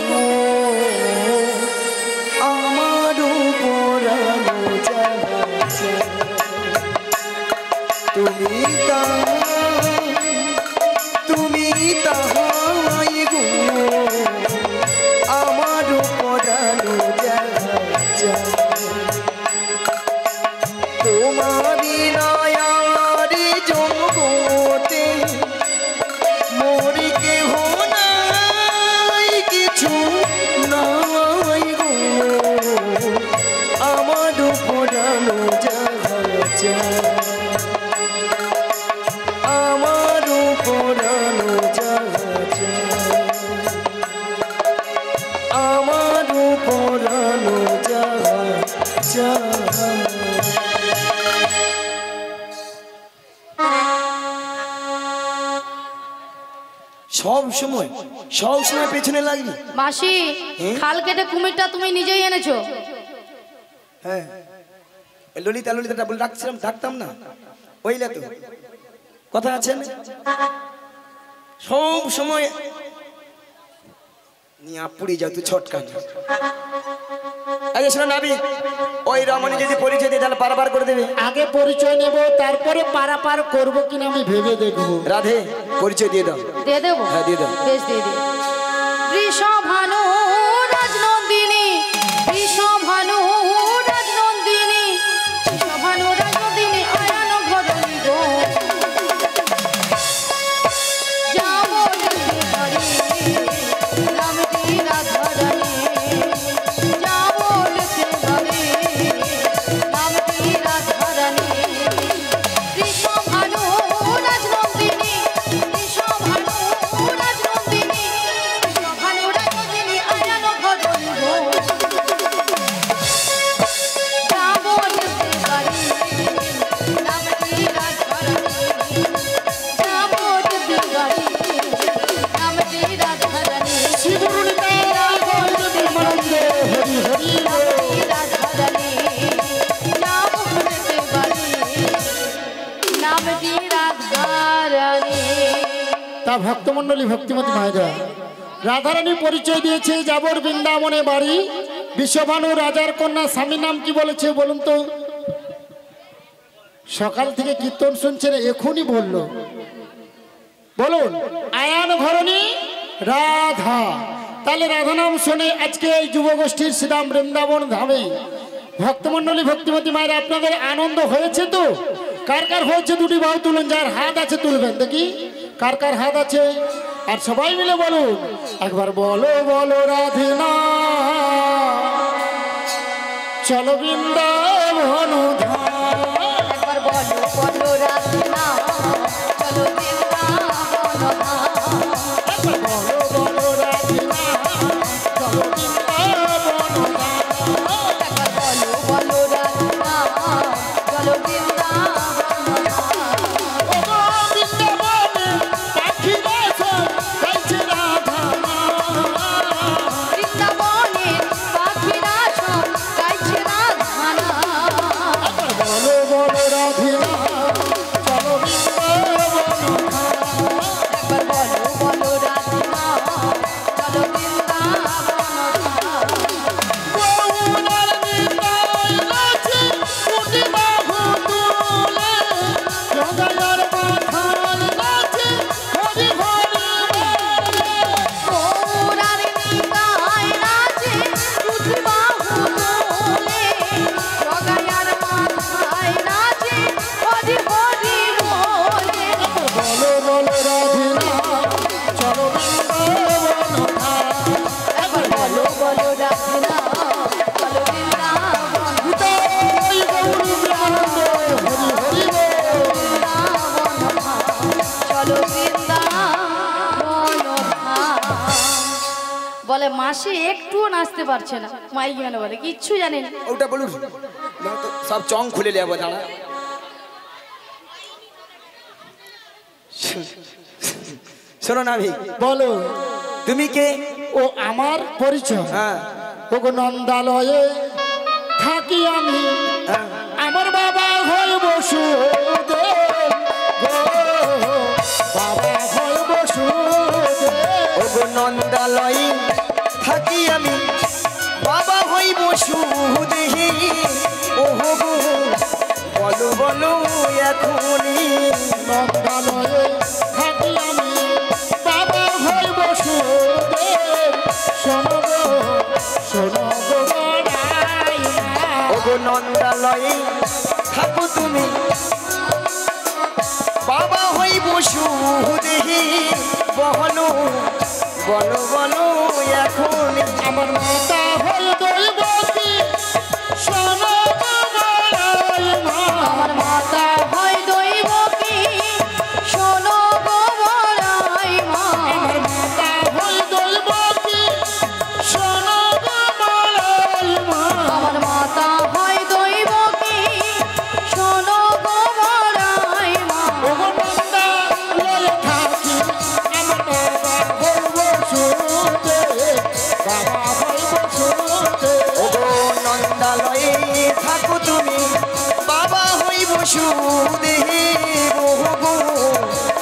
সব সময় পেছনে লাগবি। মাসি খাল কেটে কুমিরটা তুমি নিজেই এনেছো? হ্যাঁ, ললিতা ললিতা বলে ডাকছিলাম, ডাকতাম না, ওইলা তো কথা আছে না? সব সময় নিয়ে পুড়ে যাও তুই ছটকা। আচ্ছা শোনো নাবি, ওই রমণী যদি পরিচয় দিয়ে তাহলে পারাপার করে দেবে। আগে পরিচয় নেব, তারপরে পারাপার করব কিনা আমি ভেবে দেখবো। রাধে পরিচয় দিয়ে দাও। দিয়ে দেবো? হ্যাঁ দিয়ে দাও। বেশ দিয়ে দিই। বৃষভানু রাজনন্দিনী, বৃষভানু রাজনন্দিনী, বৃষভানু রাজনন্দিনী আয়ান ঘরণী গো। যাবো যেতে পারি রামটি রাধারানী, যাবো যেতে পারি রামটি রাধারানী। বৃষভানু রাজনন্দিনী, বৃষভানু রাজনন্দিনী, বৃষভানু রাজনন্দিনী আয়ান ঘরণী গো। যাবো যেতে পারি রামটি রাধারানী, যাবো যেতে পারি রামটি রাধারানী। তা ভক্তমণ্ডলী ভক্তিমতী মায়েরা, রাধারানী পরিচয় দিয়েছে যাবর বৃন্দাবনে বাড়ি। বিশ্বভানু রাজার কন্যা, স্বামীর নাম কি বলেছে বলুন তো? সকাল থেকে কীর্তন শুনছেন, এখনই বললো, বলুন। আয়ান ঘরণী রাধা। তাহলে রাধা নাম শুনে আজকে এই যুবগোষ্ঠীর শ্রীরাম বৃন্দাবন ধামে ভক্তমণ্ডলী ভক্তিমতী মায়েরা আপনাদের আনন্দ হয়েছে তো? কার কার হয়েছে দুটি বাহু তুলুন, যার হাত আছে তুলবেন, দেখি কার কার হাত আছে। আর সবাই মিলে বলুন একবার, বলো বলো রাধিনা চলো বৃন্দাবন ধাম। একবার বলো বলো রাধিনা চলো বৃন্দাবন ধাম। একবার বলো বলো রাধিনা চলো বৃন্দাবন ধাম। একবার বলো বলো রাধিনা চলো বৃন্দাবন ধাম। ওগো বৃন্দাবনে পাখিরা সব গাইছে রাধা নাম। বৃন্দাবনের পাখিরা সব গাইছে রাধা নাম। একবার বলো বলো রাধিনা চলো বৃন্দাবন ধাম। একবার বলো বলো রাধিনা চলো বৃন্দাবন ধাম। গৌরার নিতাই নাচে উঠি বাহু তুলে, জগায়ার মাথার নাচে হরি হরি বলে। গৌরার নিতাই নাচে দুটি বাহু তোলে, জগায়ার মাথায় নাচে হরি হরি বলে। বলো বলো রাধিনা চলো বৃন্দাবন ধাম। একবার বলো বলো রাধিনা চলো বৃন্দাবন নিতাই গৌর প্রেমানন্দ হরি হরি বল। বৃন্দাবন ধাম, চলো বৃন্দাবন ধাম। বলে মাসি একটুও নাচতে পারছে না, মাই জ্ঞান বলে কিচ্ছু জানে না। ওটা বলুন না তো সব চং খুলে নেবো দাঁড়া। শোনো নাবি, বলো তুমি কে? ও আমার পরিচয়। হ্যাঁ ওগো নন্দালয়ে থাকি আমি, হ্যাঁ। আমার বাবা হয় বসুদেব গো, বাবা হয় বসুদেব। ওগো নন্দালয়ে থাকি আমি, বাবা হই বসুদেহি। ওহো গো বলো বলো এখনই। নন্দালয়ে থাকি আমি, বাবা হয় বসুদেব। শোনো গো শোনো গো বড়াই মা। ওগো নন্দালয়ে থাকো তুমি, বাবা হই বসুদেহি। বলো বলো বলো এখনই। আমার মাতা হয় দৈবতী, শোনো গো বড়াই মা। আমার মাতা হয় দৈবকী, শোনো গো বড়াই মা। আমার মাতা হয় দৈবতী, শোনো গো বড়াই মা। আমার মাতা হয় দৈবকী, শোনো গো বড়াই মা। ওগো নন্দালয়ে থাকি, আমার বাবা নন্দালয়ে থাকো তুমি বাবা হই বসুদেব গো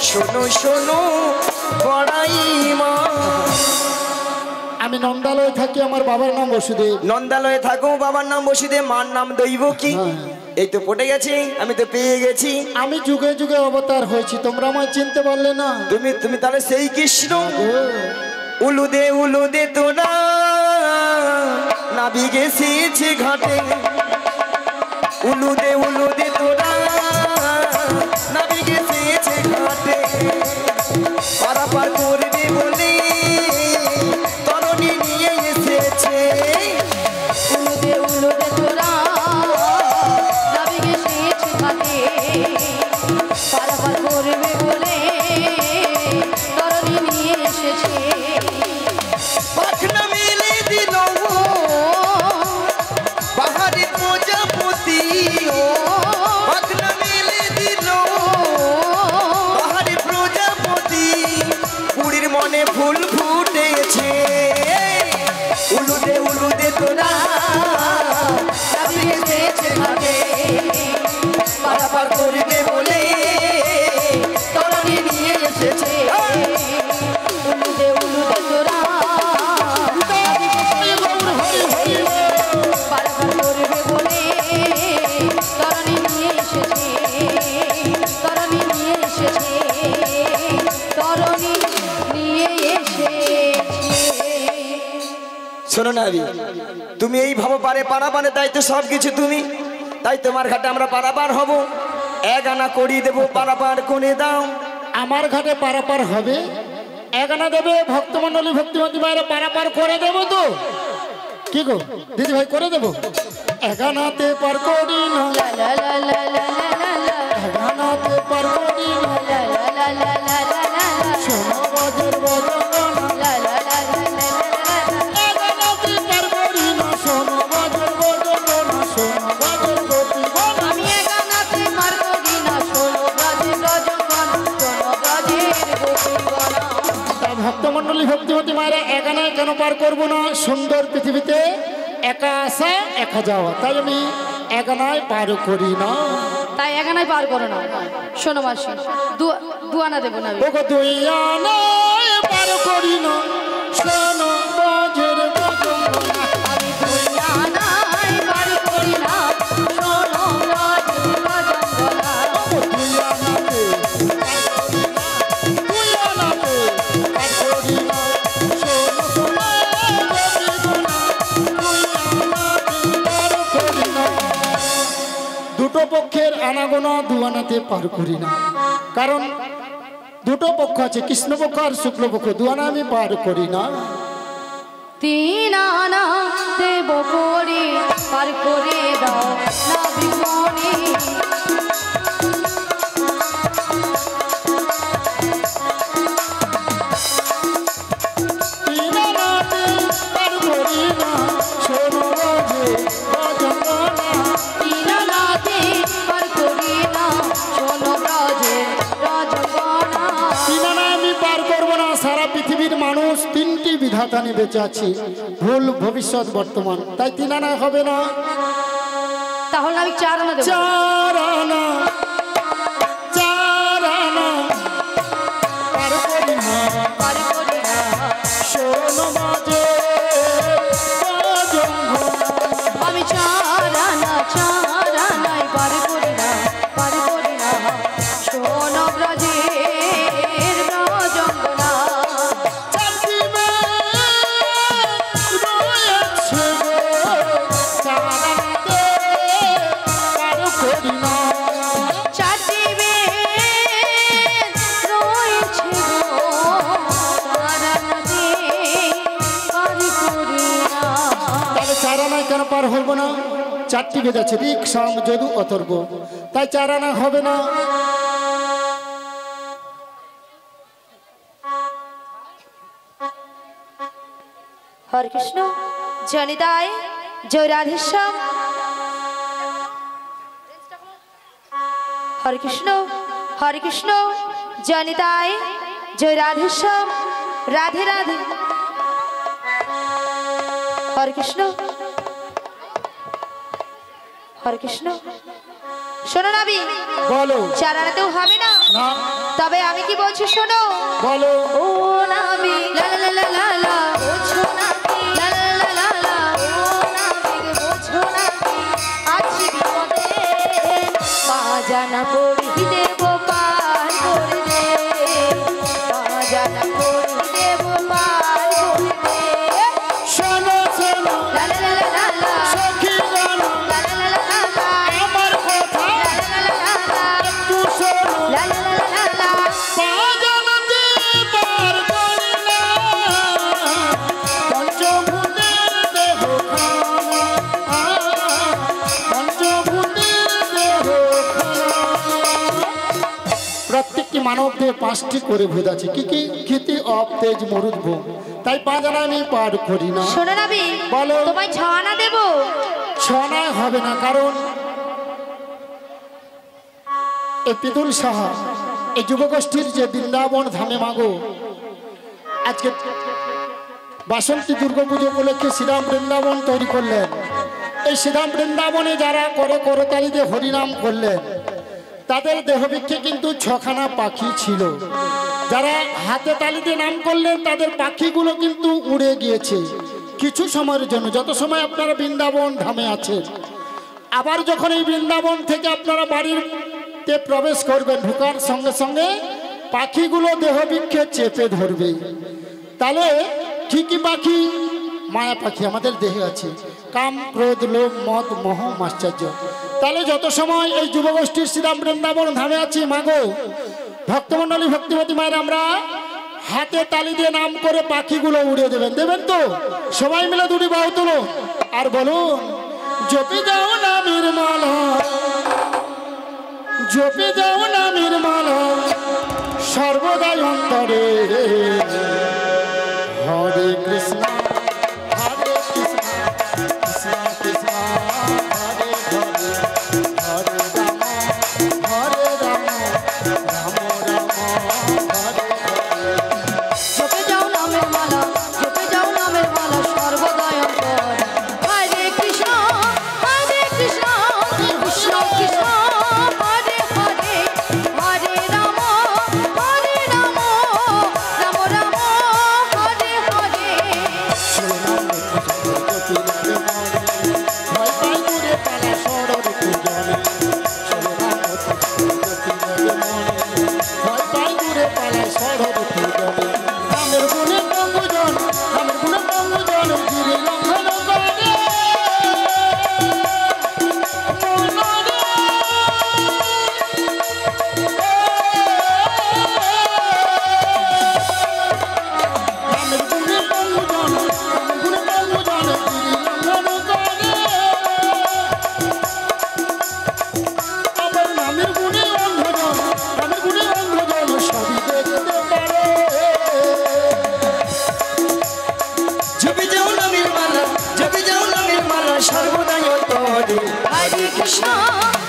শোনো শোনো বড়াই মা। আমি নন্দালয়ে থাকি, আমার বাবার নাম বসুদেব। নন্দালয়ে থাকো, বাবার নাম বসুদেব, মার নাম দৈব কি? এই তো পড়ে গেছি, আমি তো পেয়ে গেছি। আমি যুগে যুগে অবতার হয়েছি, তোমরা আমায় চিনতে পারলে না। তুমি তাহলে সেই কৃষ্ণ। উলুদে তোরা নাবি গেছিছে ঘাটে, উলুদে তোরা নাবি গেছিছে ঘাটে, পারাপার করবে বলে তরণী নিয়ে এসেছে। উলুদে তোরা নাবি গেছিছে ঘাটে, পারাপার করবে বলে তরণী নিয়ে এসেছে। পাখনা মেলে দিল পাহাড়ে প্রজাপতি, পাখনা মেলে দিল পাহাড়ে প্রজাপতি, পুরীর মনে ফুল ফুটেছে। উলুদে তোরা নাবি গেছিছে ঘাটে, পারাপার করবে বলে তরণী নিয়ে এসেছে। উলুদে তোরা পারাপার করবে বলে তরণী নিয়ে এসেছে, তরণী নিয়ে এসেছে, তরণী নিয়ে এসেছে। শোনো না আবি, তুমি এই ভাবো পারে পারাপারে, তাই তো সব কিছু তুমি, তাই তোমার ঘাটে আমরা পারাপার হব। 1 আনা করি দেবো, পারাপার করে দাও। আমার ঘাটে পারাপার হবে, 1 আনা দেবে, ভক্তমণ্ডলী ভক্তিমতী মায়েরা পারাপার করে দেবো তো? কি গো দিদি ভাই, করে দেবো? 1 আনাতে পার করি না, লা লা লা লা লা লা লা, 1 আনাতে পার করি না, লা লা লা লা লা লা লা, সোনা বাজের বদনা, লা লা লা লা লা লা, 1 আনাতে পার করি না, সোনা বাজের বদনা, সোনা বাজের প্রতিবনা। আমি একানাতে পার করি না, ষোলো ব্রজের রজগণ, ষোলো ব্রজের গোপীগণ। তা ভক্তমণ্ডলী ভক্তিমতী মায়েরা 1 আনায় কেন পার করবো না? সুন্দর পৃথিবীতে একা আসা একা যাওয়া, তাই আমি 1 আনায় পার করি না। তাই এখানে পার করো না। শোনো মাসি, দু আনা দেবো না আমি। ওগো 2 আনায় পার করি না, শোনো বাজের বদনা। আমি দুই আনায় পার করি না, ষোলো ব্রজের রজগণ। 2 আনাতে পার করি না, শোনো সোনা বাজের বদনা। 2 আনাতে পার করি না। দুটো পক্ষের আনাগোনা 2 আনাতে পার করি না, কারণ দুটো পক্ষ আছে, কৃষ্ণপক্ষ আর শুক্লপক্ষ। 2 আনা আমি পার করি না। 3 আনা দেব করে পার করে দাও না বিমনে। 3 আনাতে পার করি না, শোনো বাজে বদনা। 3 আনাতে পার করি না, ষোলো ব্রজের রজগণ। 3 আনা আমি পার করবো না। সারা পৃথিবীর মানুষ 3টি বিধাতা নিয়ে বেঁচে আছে, ভুল ভবিষ্যৎ বর্তমান, তাই 3 আনা হবে না। তাহলে আমি 4 আনা দেবো। 4 আনা, 4 আনা পার করি না, পার করি না, শোনো বাজে বদনা। আমি 4 আনায় পার করি না, পার করি না, ষোলো ব্রজের রজগণ। কেন পার হবো না? 4টি বেদ আছে, ঋক সাম যদু অথর্ব, তাই 4 আনা হবে না। হরে কৃষ্ণ জনিতায় জয় রাধেশ্যাম। হরে কৃষ্ণ জনিতায় জয় রাধেশ্যাম। রাধে রাধে। হরে কৃষ্ণ হরে কৃষ্ণ। শোনো নাবি, বলো। চারাতেও হবে না, না তবে আমি কি বলছি শোনো। বলো। ও নাবি লা লা লা লা লা, বোঝো নাবি লা লা লা লা লা, ও নাবি বোঝো নাবি, আছি বিপদে পা জানা পড়ি দেব পার করে দে, পা জানা পড়ি দেব পার করে দে। শোনো শোনো লা লা লা লা লা, সখী জানো লা লা লা লা লা, আমার কথা লা লা লা লা লা, একটু শোনো। লা লা লা লা লা। পা জানাতে পার করি না, পঞ্চভূতের দেহ খানা, পঞ্চভূতের দেহ খানা। প্রত্যেকটি মানব দেহে 5টি করে ভূত আছে। কি কি? ক্ষিতি, অপ, তেজ, মরুদ, ভোগ। তাই 5 আনা আমি পার করি না। শোনো নাবি, বলো। তোমায় ছানা দেবো। ছনায় হবে না, কারণ এই পিতুল সাহা এই যুবগোষ্ঠীর যে বৃন্দাবন ধামে মাগো আজকে বাসন্তী দুর্গাপুজো উপলক্ষে শ্রীরাম বৃন্দাবন তৈরি করলেন। এই শ্রীরাম বৃন্দাবনে যারা করে করতালি দিয়ে হরিনাম করলেন তাদের দেহবৃক্ষে কিন্তু 6খানা পাখি ছিল। যারা হাতে তালি দিয়ে নাম করলেন তাদের পাখিগুলো কিন্তু উড়ে গিয়েছে কিছু সময়ের জন্য, যত সময় আপনারা বৃন্দাবন ধামে আছেন। আবার যখন এই বৃন্দাবন থেকে আপনারা বাড়িতে প্রবেশ করবেন, ঢোকার সঙ্গে সঙ্গে পাখিগুলো দেহবৃক্ষে চেপে ধরবে। তাহলে ঠিকই পাখি, মায়া পাখি আমাদের দেহে আছে, কাম, ক্রোধ, লোভ, মদ, মোহ, মাশ্চর্য। তাহলে যত সময় এই যুবগোষ্ঠীর শ্রীরাম বৃন্দাবন ধামে আছি মাগো ভক্তমণ্ডলী, ভক্তিমতী মায়ের, আমরা হাতে তালি দিয়ে নাম করে পাখিগুলো উড়ে দেবেন। দেবেন তো? সবাই মিলে 2টি বাহু তুলো আর বলুন, জপে যাও নামের মালা, জপে যাও নামের মালা, সর্বদাই অন্তরে হরে কৃষ্ণ হরে কৃষ্ণ কৃষ্ণ কৃষ্ণ হরে হরে, হরে রাম হরে রাম রাম রাম হরে হরে। জপে যাও নামের মালা, জপে যাও নামের মালা, সর্বদাই অন্তরে হরে কৃষ্ণ কৃষ্ণ কৃষ্ণ হরে হরে, হরে রাম রাম রাম হরে হরে।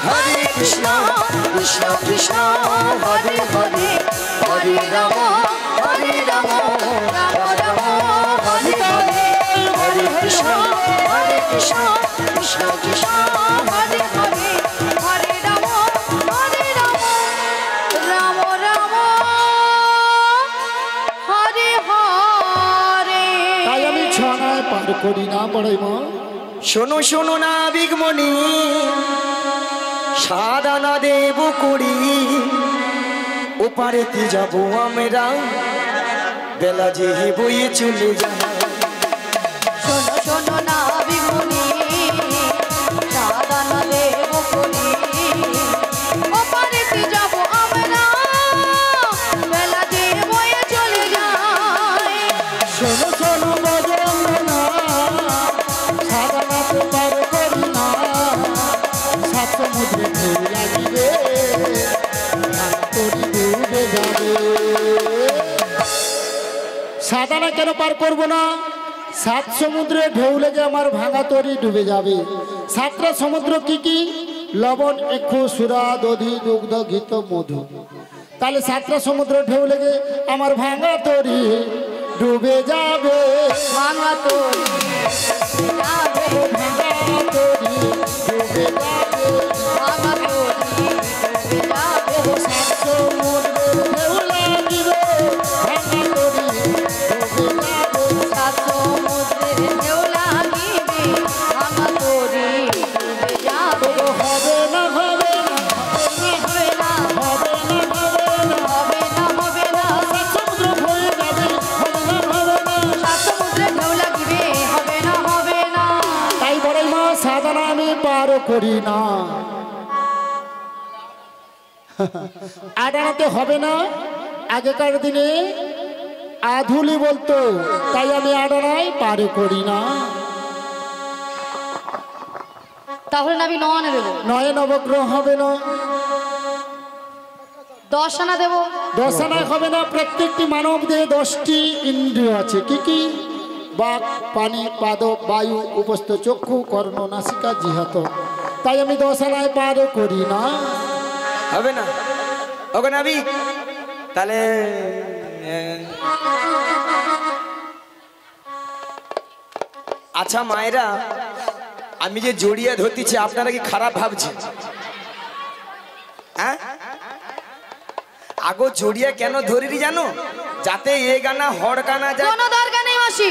হরে কৃষ্ণ কৃষ্ণ কৃষ্ণ হরে হরে, হরে রাম রাম রাম হরে হরে, হরে কৃষ্ণ কৃষ্ণ কৃষ্ণ হরে হরে, হরে রাম রাম রাম হরে হরে। তাই আমি ছনায় পার করি না বড়াই মা। শোনো শোনো না বিগমণি, সাদানা দেব করি, ওপারেতে যাব আমরা, বেলা যে বইয়ে চলে যায়। শোনো শোনো না বিগুনি, সাদানা দেব করি, ওপারেতে যাব আমরা, বেলা যে বয়ে চলে যায়। শোনো শোনো বজনা, সাদানাতে পার করি না, সাত সমুদ্রে ঢেউ লাগিবে, তরি ডুবে যাবে। সাদানা কেন পার করবো না? 7 সমুদ্রে ঢেউ লেগে আমার ভাঙা তরি ডুবে যাবে। 7টা সমুদ্র কি কি? লবণ, ইক্ষু, সুরা, দধি, দুগ্ধ, ঘৃত, মধু। তাহলে 7টা সমুদ্র ঢেউ লেগে আমার ভাঙা তরি ডুবে যাবে, ভাঙা তো যাবে, ভাঙা তরি ডুবে যাবে। সাধনা আমি পার করি না। আডানাতে হবে না, আগেকার দিনে আধুলি বলতো, তাই আমি আডানায় পার করি না। তাহলে না আমি 9 আনা দেবো। 9 নবগ্রহ হবে না, 10 আনা দেবো। 10 আনায় হবে না। প্রত্যেকটি মানব দেহে 10টি ইন্দ্রিয় আছে। কি কি? বাক, পানি, পাদ, বায়ু, উপস্থ চক্ষু, কর্ণ, নাসিকা, জিহ্ব। তাই আমি 10 আনায় পার করি না। হবে না ওখানে আমি তাহলে আচ্ছা মায়েরা, আমি যে জড়িয়ে ধরতেছি আপনারা কি খারাপ ভাবছেন? হ্যাঁ, আগো জড়িয়ে কেন ধরিনি জানো? যাতে এ গানা হড় গানা যায়। কোনো দরকার নেই মাসি,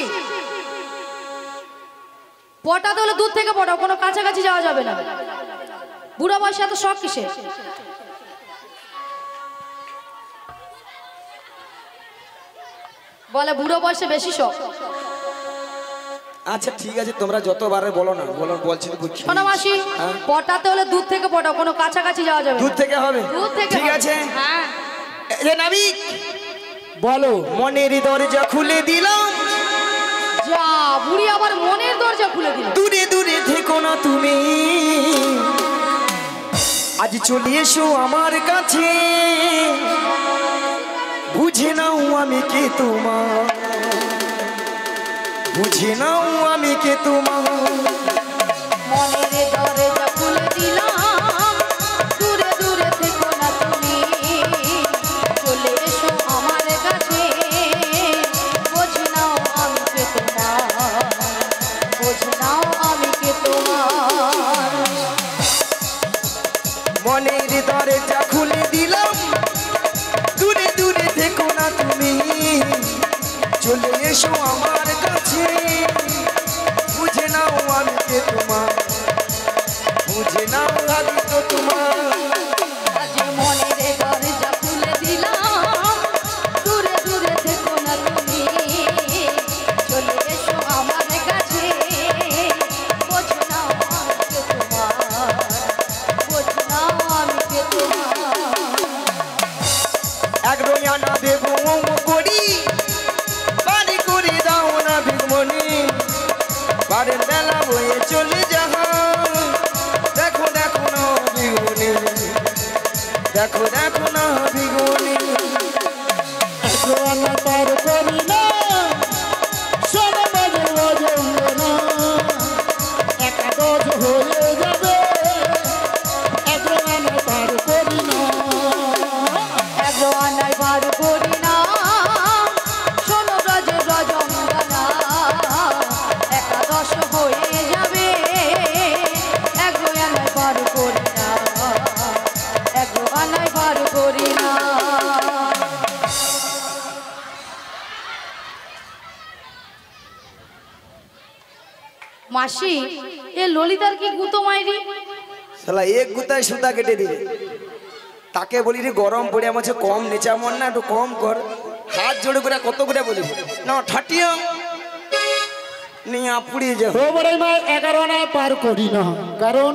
পটাতে হলে দূর থেকে পটাও, কোনো কাছাকাছি যাওয়া যাবে না। বুড়ো বয়সে এত শখ কিসে? বলে বুড়ো বয়সে বেশি শখ। আচ্ছা ঠিক আছে, তোমরা যতবারে বলো না, বলছি তো বুঝছি। শোনো মাসি, পটাতে হলে দূর থেকে পটাও, কোনো কাছাকাছি যাওয়া যাবে না। দূর থেকে হবে? দূর থেকে ঠিক হবে। আছে। হ্যাঁ এ নাবি, বলো। মনের দরজা খুলে দিলাম, যা বুড়ি আবার মনের দরজা খুলে দিল। দূরে দূরে থেকো না তুমি, আজ চলে এসো আমার কাছে, বুঝে নাও আমি কে তোমার, বুঝে নাও আমি কে তোমার। মনের দরজা খুলে দিলাম, দূরে দূরে থেকো না তুমি, চলে এসো আমার কাছে, বোঝ নাও আমি কে তোমার, বোঝ নাও আমি কে তোমার। মনের দরজা খুলে দিলাম, দূরে দূরে থেকো না তুমি, চলে এসো আমার কাছে, বুঝে নাও আমি কে তোমার, বুঝে নাও আমি তো তোমার। আজ মনের দরজা খুলে দিলাম, দূরে দূরে থেকো না তুমি, চলে এসো আমার কাছে, বোঝ নাও আমি কে তোমার, বোঝ নাও আমি কে তোমার। এক রোয়ানা দেবো করি, বাড়ি করে দাও না ভিগমনি, বাড়ির বেলা বয়ে চলে যাহা, দেখো দেখো না ভিগমনি, দেখো দেখো না ভিগমনি। একরানা পার করি না, শোনো বাজে রজঙ্গনা, একাদশ হয়ে যাবে। একরানা পার করি না, একরানায় বার করি না, শোনো ব্রজে রজঙ্গনা, একাদশ হয়ে যাবে। একরানায় বার করি না, একরানায় বার করি না। মাসি, এ ললিতার কি গুতো মাইরি? শালা এক গুতায় সুতা কেটে দিবে। তাকে বলি রে গরম পড়ে আমার কম নেচা মন না, একটু কম কর। হাত জোড়ে করে কত করে বলি না, ঠাটিয়া নিয়ে পুড়িয়ে যাও। তো বড়াই মা 11 আনায় পার করি না, কারণ